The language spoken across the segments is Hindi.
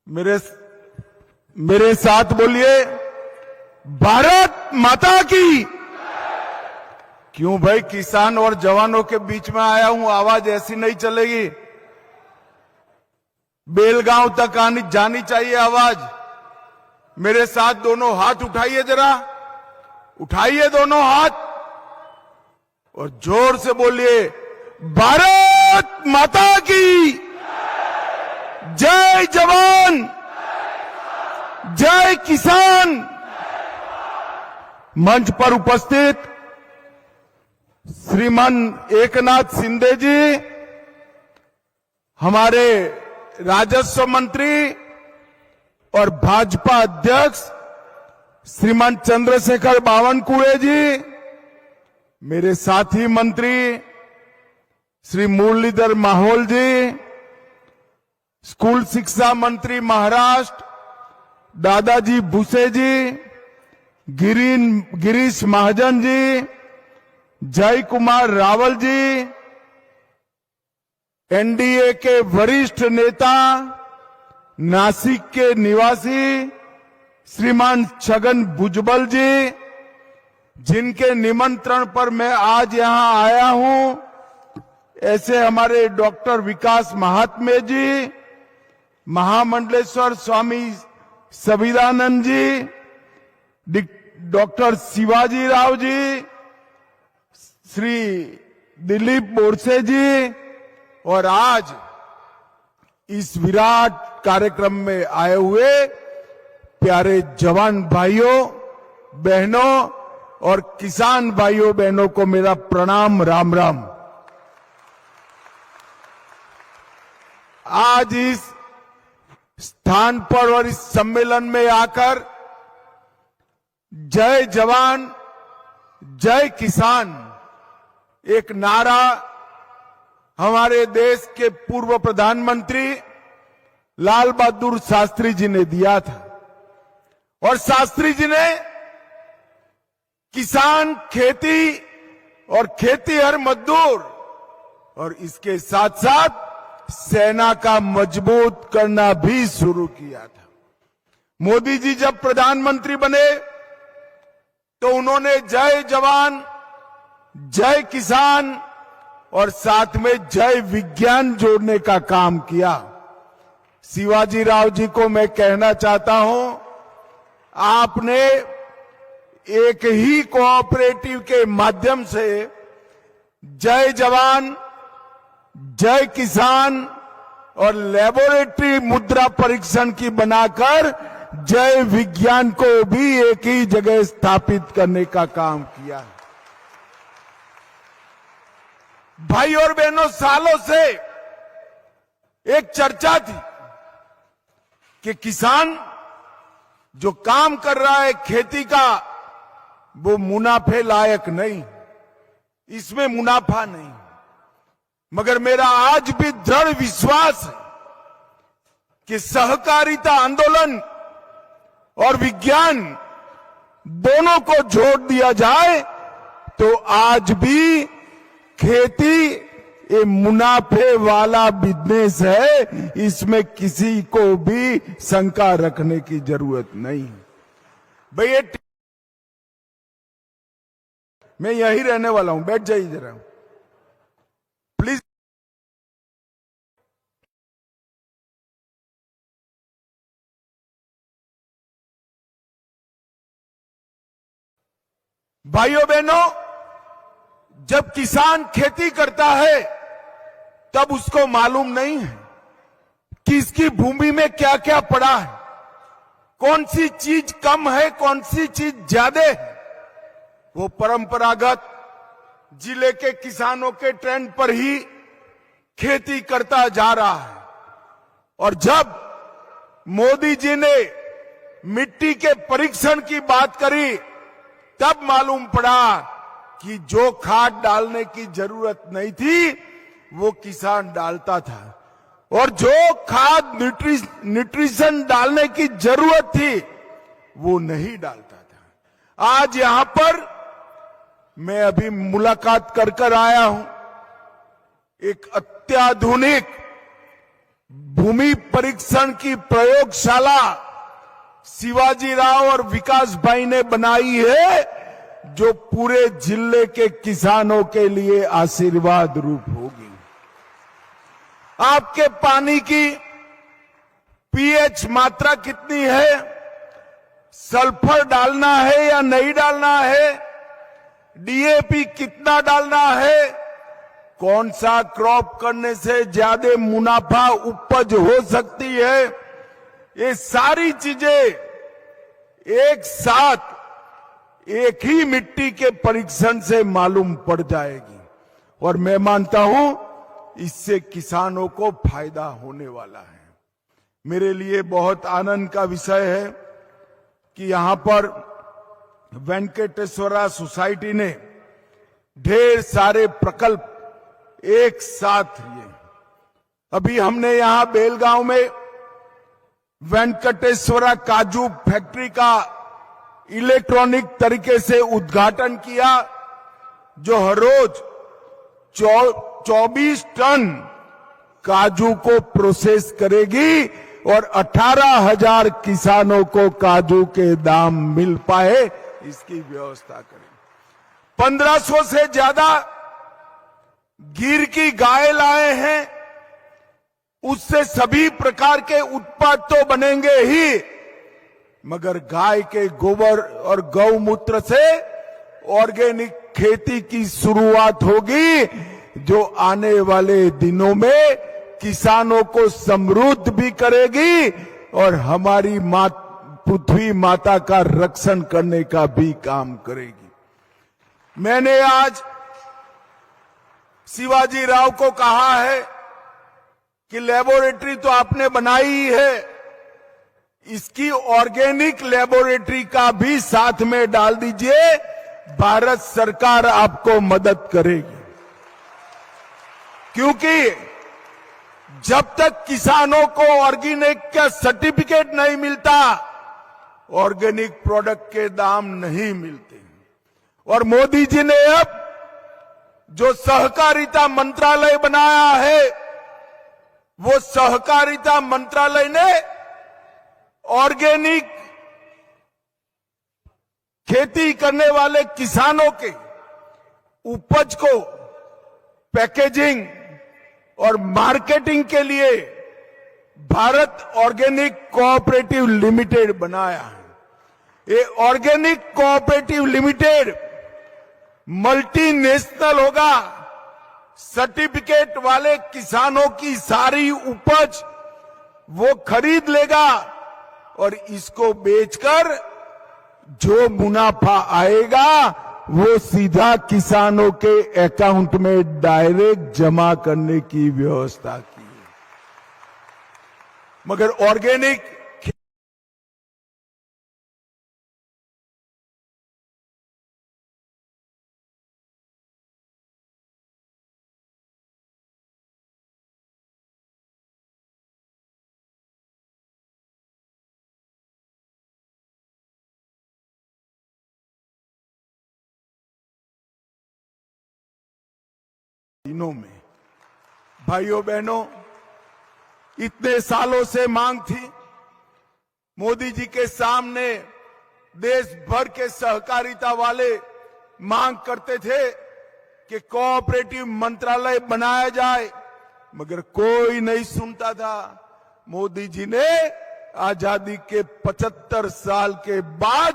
मेरे मेरे साथ बोलिए, भारत माता की। क्यों भाई, किसान और जवानों के बीच में आया हूं, आवाज ऐसी नहीं चलेगी। बेलगांव तक आनी जानी चाहिए आवाज। मेरे साथ दोनों हाथ उठाइए, जरा उठाइए दोनों हाथ और जोर से बोलिए, भारत माता की जय जवान, जय किसान। मंच पर उपस्थित श्रीमान एकनाथ शिंदे जी, हमारे राजस्व मंत्री और भाजपा अध्यक्ष श्रीमान चंद्रशेखर बावनकुळे जी, मेरे साथी मंत्री श्री मुरलीधर माहौल जी, स्कूल शिक्षा मंत्री महाराष्ट्र दादाजी भुसे जी, गिरीश महाजन जी, जय कुमार रावल जी, एनडीए के वरिष्ठ नेता नासिक के निवासी श्रीमान छगन भुजबल जी, जिनके निमंत्रण पर मैं आज यहां आया हूं, ऐसे हमारे डॉक्टर विकास महात्मे जी, महामंडलेश्वर स्वामी सविदानंद जी, डॉक्टर शिवाजी राव जी, श्री दिलीप बोरसे जी, और आज इस विराट कार्यक्रम में आए हुए प्यारे जवान भाइयों बहनों और किसान भाइयों बहनों को मेरा प्रणाम, राम राम। आज इस स्थान पर और इस सम्मेलन में आकर जय जवान जय किसान एक नारा हमारे देश के पूर्व प्रधानमंत्री लाल बहादुर शास्त्री जी ने दिया था। और शास्त्री जी ने किसान, खेती और खेतीहर मजदूर और इसके साथ साथ सेना का मजबूत करना भी शुरू किया था। मोदी जी जब प्रधानमंत्री बने तो उन्होंने जय जवान जय किसान और साथ में जय विज्ञान जोड़ने का काम किया। शिवाजी राव जी को मैं कहना चाहता हूं, आपने एक ही कोऑपरेटिव के माध्यम से जय जवान जय किसान और लेबोरेटरी मुद्रा परीक्षण की बनाकर जय विज्ञान को भी एक ही जगह स्थापित करने का काम किया। भाई और बहनों, सालों से एक चर्चा थी कि किसान जो काम कर रहा है खेती का, वो मुनाफे लायक नहीं, इसमें मुनाफा नहीं। मगर मेरा आज भी दृढ़ विश्वास है कि सहकारिता आंदोलन और विज्ञान दोनों को जोड़ दिया जाए तो आज भी खेती ये मुनाफे वाला बिजनेस है, इसमें किसी को भी शंका रखने की जरूरत नहीं। भैया मैं यहीं रहने वाला हूं, बैठ जाइए जरा प्लीज। भाइयों बहनों, जब किसान खेती करता है तब उसको मालूम नहीं है कि इसकी भूमि में क्या क्या पड़ा है, कौन सी चीज कम है, कौन सी चीज ज्यादा है। वो परंपरागत जिले के किसानों के ट्रेंड पर ही खेती करता जा रहा है। और जब मोदी जी ने मिट्टी के परीक्षण की बात करी तब मालूम पड़ा कि जो खाद डालने की जरूरत नहीं थी वो किसान डालता था, और जो खाद न्यूट्रिशन डालने की जरूरत थी वो नहीं डालता था। आज यहां पर मैं अभी मुलाकात कर आया हूं एक अत्याधुनिक भूमि परीक्षण की प्रयोगशाला शिवाजी राव और विकास भाई ने बनाई है, जो पूरे जिले के किसानों के लिए आशीर्वाद रूप होगी। आपके पानी की पीएच मात्रा कितनी है, सल्फर डालना है या नहीं डालना है, डीएपी कितना डालना है, कौन सा क्रॉप करने से ज्यादा मुनाफा उपज हो सकती है, ये सारी चीजें एक साथ एक ही मिट्टी के परीक्षण से मालूम पड़ जाएगी। और मैं मानता हूं इससे किसानों को फायदा होने वाला है। मेरे लिए बहुत आनंद का विषय है कि यहां पर वेंकटेश्वरा सोसाइटी ने ढेर सारे प्रकल्प एक साथ लिए। अभी हमने यहां बेलगांव में वेंकटेश्वरा काजू फैक्ट्री का इलेक्ट्रॉनिक तरीके से उद्घाटन किया, जो हर रोज 24 टन काजू को प्रोसेस करेगी और 18,000 किसानों को काजू के दाम मिल पाए, इसकी व्यवस्था करेगी। 1500 से ज्यादा गिर की गाय लाए हैं, उससे सभी प्रकार के उत्पाद तो बनेंगे ही, मगर गाय के गोबर और गौमूत्र से ऑर्गेनिक खेती की शुरुआत होगी, जो आने वाले दिनों में किसानों को समृद्ध भी करेगी और हमारी पृथ्वी माता का रक्षण करने का भी काम करेगी। मैंने आज शिवाजी राव को कहा है कि लेबोरेटरी तो आपने बनाई ही है, इसकी ऑर्गेनिक लेबोरेटरी का भी साथ में डाल दीजिए, भारत सरकार आपको मदद करेगी। क्योंकि जब तक किसानों को ऑर्गेनिक का सर्टिफिकेट नहीं मिलता, ऑर्गेनिक प्रोडक्ट के दाम नहीं मिलते। और मोदी जी ने अब जो सहकारिता मंत्रालय बनाया है, वो सहकारिता मंत्रालय ने ऑर्गेनिक खेती करने वाले किसानों के उपज को पैकेजिंग और मार्केटिंग के लिए भारत ऑर्गेनिक कोऑपरेटिव लिमिटेड बनाया है। ये ऑर्गेनिक कोऑपरेटिव लिमिटेड मल्टीनेशनल होगा, सर्टिफिकेट वाले किसानों की सारी उपज वो खरीद लेगा और इसको बेचकर जो मुनाफा आएगा वो सीधा किसानों के अकाउंट में डायरेक्ट जमा करने की व्यवस्था की है। मगर ऑर्गेनिक दिनों में भाइयों बहनों इतने सालों से मांग थी, मोदी जी के सामने देश भर के सहकारिता वाले मांग करते थे कि कोऑपरेटिव मंत्रालय बनाया जाए, मगर कोई नहीं सुनता था। मोदी जी ने आजादी के 75 साल के बाद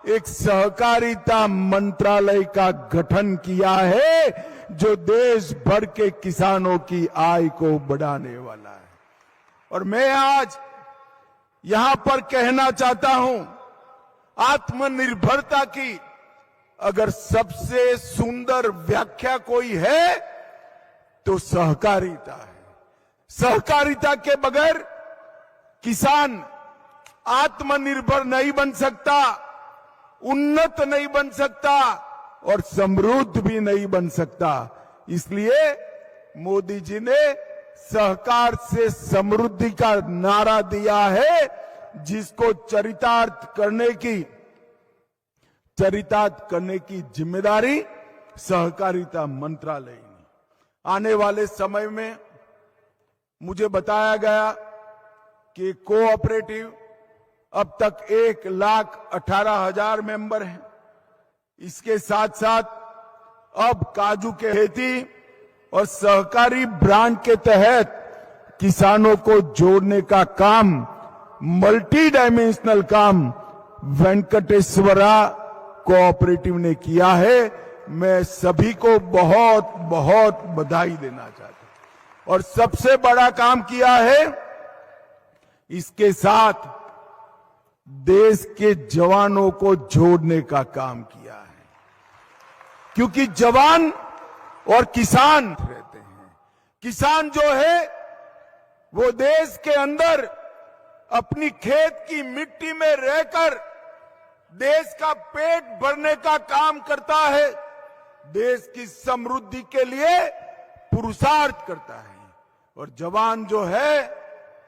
एक सहकारिता मंत्रालय का गठन किया है, जो देश भर के किसानों की आय को बढ़ाने वाला है। और मैं आज यहां पर कहना चाहता हूं, आत्मनिर्भरता की अगर सबसे सुंदर व्याख्या कोई है तो सहकारिता है। सहकारिता के बगैर किसान आत्मनिर्भर नहीं बन सकता, उन्नत नहीं बन सकता और समृद्ध भी नहीं बन सकता। इसलिए मोदी जी ने सहकार से समृद्धि का नारा दिया है, जिसको चरितार्थ करने की जिम्मेदारी सहकारिता मंत्रालय ने। आने वाले समय में मुझे बताया गया कि कोऑपरेटिव अब तक 1,18,000 मेंबर हैं। इसके साथ साथ अब काजू के खेती और सहकारी ब्रांड के तहत किसानों को जोड़ने का काम, मल्टी डायमेंशनल काम वेंकटेश्वरा कोऑपरेटिव ने किया है। मैं सभी को बहुत बहुत बधाई देना चाहता हूं। और सबसे बड़ा काम किया है, इसके साथ देश के जवानों को जोड़ने का काम किया है, क्योंकि जवान और किसान रहते हैं। किसान जो है वो देश के अंदर अपनी खेत की मिट्टी में रहकर देश का पेट भरने का काम करता है, देश की समृद्धि के लिए पुरुषार्थ करता है। और जवान जो है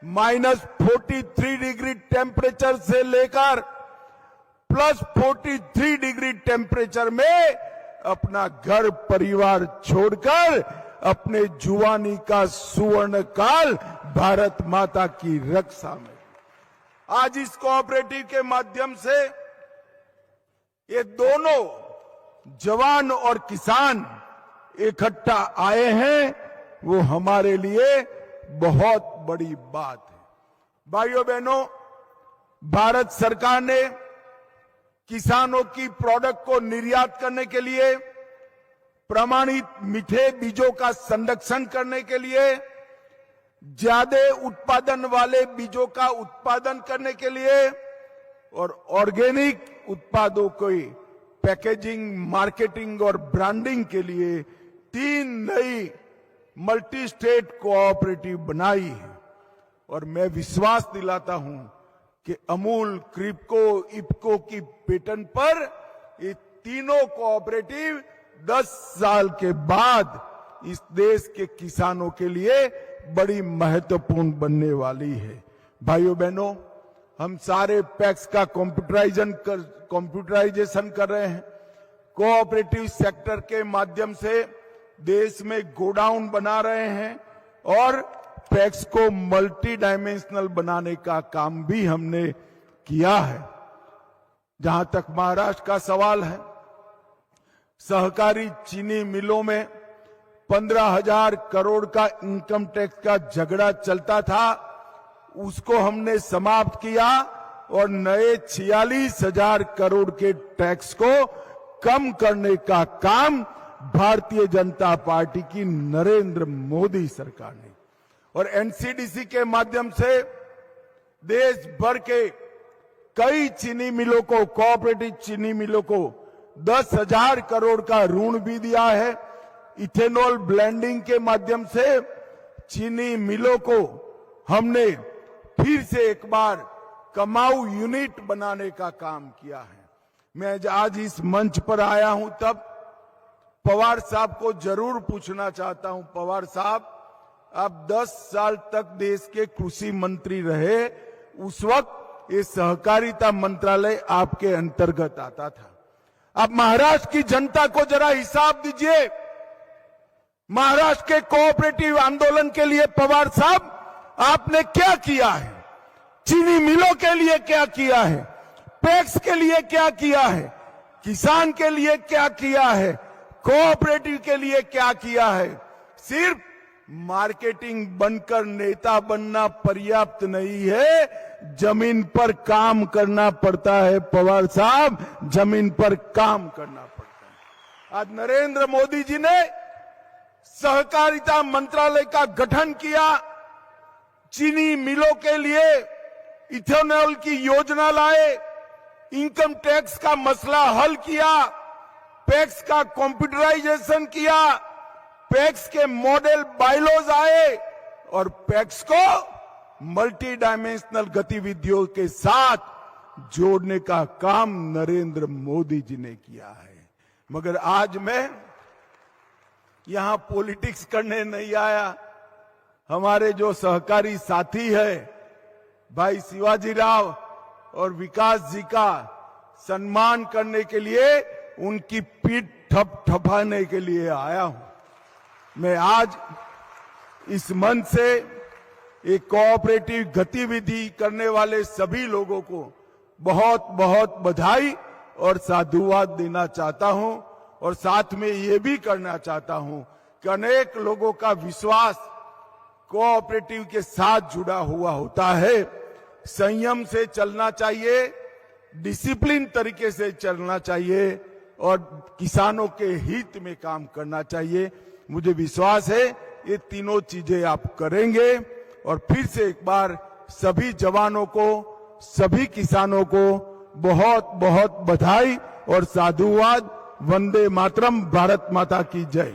-43 डिग्री टेम्परेचर से लेकर +43 डिग्री टेम्परेचर में अपना घर परिवार छोड़कर अपने जुवानी का सुवर्ण काल भारत माता की रक्षा में, आज इस कोऑपरेटिव के माध्यम से ये दोनों जवान और किसान इकट्ठा आए हैं, वो हमारे लिए बहुत बड़ी बात है। भाइयों बहनों, भारत सरकार ने किसानों की प्रोडक्ट को निर्यात करने के लिए, प्रमाणित मीठे बीजों का संरक्षण करने के लिए, ज्यादा उत्पादन वाले बीजों का उत्पादन करने के लिए और ऑर्गेनिक उत्पादों की पैकेजिंग, मार्केटिंग और ब्रांडिंग के लिए 3 नई मल्टी स्टेट कोऑपरेटिव बनाई है। और मैं विश्वास दिलाता हूं कि अमूल, क्रिप्को, इप्को की पेटेंट पर ये तीनों कोऑपरेटिव 10 साल के बाद इस देश के किसानों के लिए बड़ी महत्वपूर्ण बनने वाली है। भाइयों बहनों, हम सारे पैक्स का कंप्यूटराइजेशन कर रहे हैं। कोऑपरेटिव सेक्टर के माध्यम से देश में गोडाउन बना रहे हैं और पैक्स को मल्टी डायमेंशनल बनाने का काम भी हमने किया है। जहां तक महाराष्ट्र का सवाल है, सहकारी चीनी मिलों में 15,000 करोड़ का इनकम टैक्स का झगड़ा चलता था, उसको हमने समाप्त किया और नए 46,000 करोड़ के टैक्स को कम करने का काम भारतीय जनता पार्टी की नरेंद्र मोदी सरकार ने, और एनसीडीसी के माध्यम से देश भर के कई चीनी मिलों को, कोऑपरेटिव चीनी मिलों को 10,000 करोड़ का ऋण भी दिया है। इथेनॉल ब्लेंडिंग के माध्यम से चीनी मिलों को हमने फिर से एक बार कमाऊ यूनिट बनाने का काम किया है। मैं आज इस मंच पर आया हूं तब पवार साहब को जरूर पूछना चाहता हूं, पवार साहब, आप 10 साल तक देश के कृषि मंत्री रहे, उस वक्त ये सहकारिता मंत्रालय आपके अंतर्गत आता था। आप महाराष्ट्र की जनता को जरा हिसाब दीजिए, महाराष्ट्र के कोऑपरेटिव आंदोलन के लिए पवार साहब आपने क्या किया है, चीनी मिलों के लिए क्या किया है, पैक्स के लिए क्या किया है, किसान के लिए क्या किया है, कोऑपरेटिव के लिए क्या किया है। सिर्फ मार्केटिंग बनकर नेता बनना पर्याप्त नहीं है, जमीन पर काम करना पड़ता है पवार साहब, जमीन पर काम करना पड़ता है। आज नरेंद्र मोदी जी ने सहकारिता मंत्रालय का गठन किया, चीनी मिलों के लिए इथेनॉल की योजना लाए, इनकम टैक्स का मसला हल किया, पैक्स का कंप्यूटराइजेशन किया, पैक्स के मॉडल बायलॉज आए और पैक्स को मल्टी डायमेंशनल गतिविधियों के साथ जोड़ने का काम नरेंद्र मोदी जी ने किया है। मगर आज मैं यहां पॉलिटिक्स करने नहीं आया। हमारे जो सहकारी साथी है भाई शिवाजी राव और विकास जी का सम्मान करने के लिए, उनकी पीठ थपथपाने के लिए आया हूं। मैं आज इस मंच से एक कोऑपरेटिव गतिविधि करने वाले सभी लोगों को बहुत बहुत बधाई और साधुवाद देना चाहता हूं और साथ में ये भी करना चाहता हूं कि अनेक लोगों का विश्वास कोऑपरेटिव के साथ जुड़ा हुआ होता है। संयम से चलना चाहिए, डिसिप्लिन तरीके से चलना चाहिए और किसानों के हित में काम करना चाहिए। मुझे विश्वास है ये तीनों चीजें आप करेंगे और फिर से एक बार सभी जवानों को, सभी किसानों को बहुत बहुत बधाई और साधुवाद। वंदे मातरम। भारत माता की जय।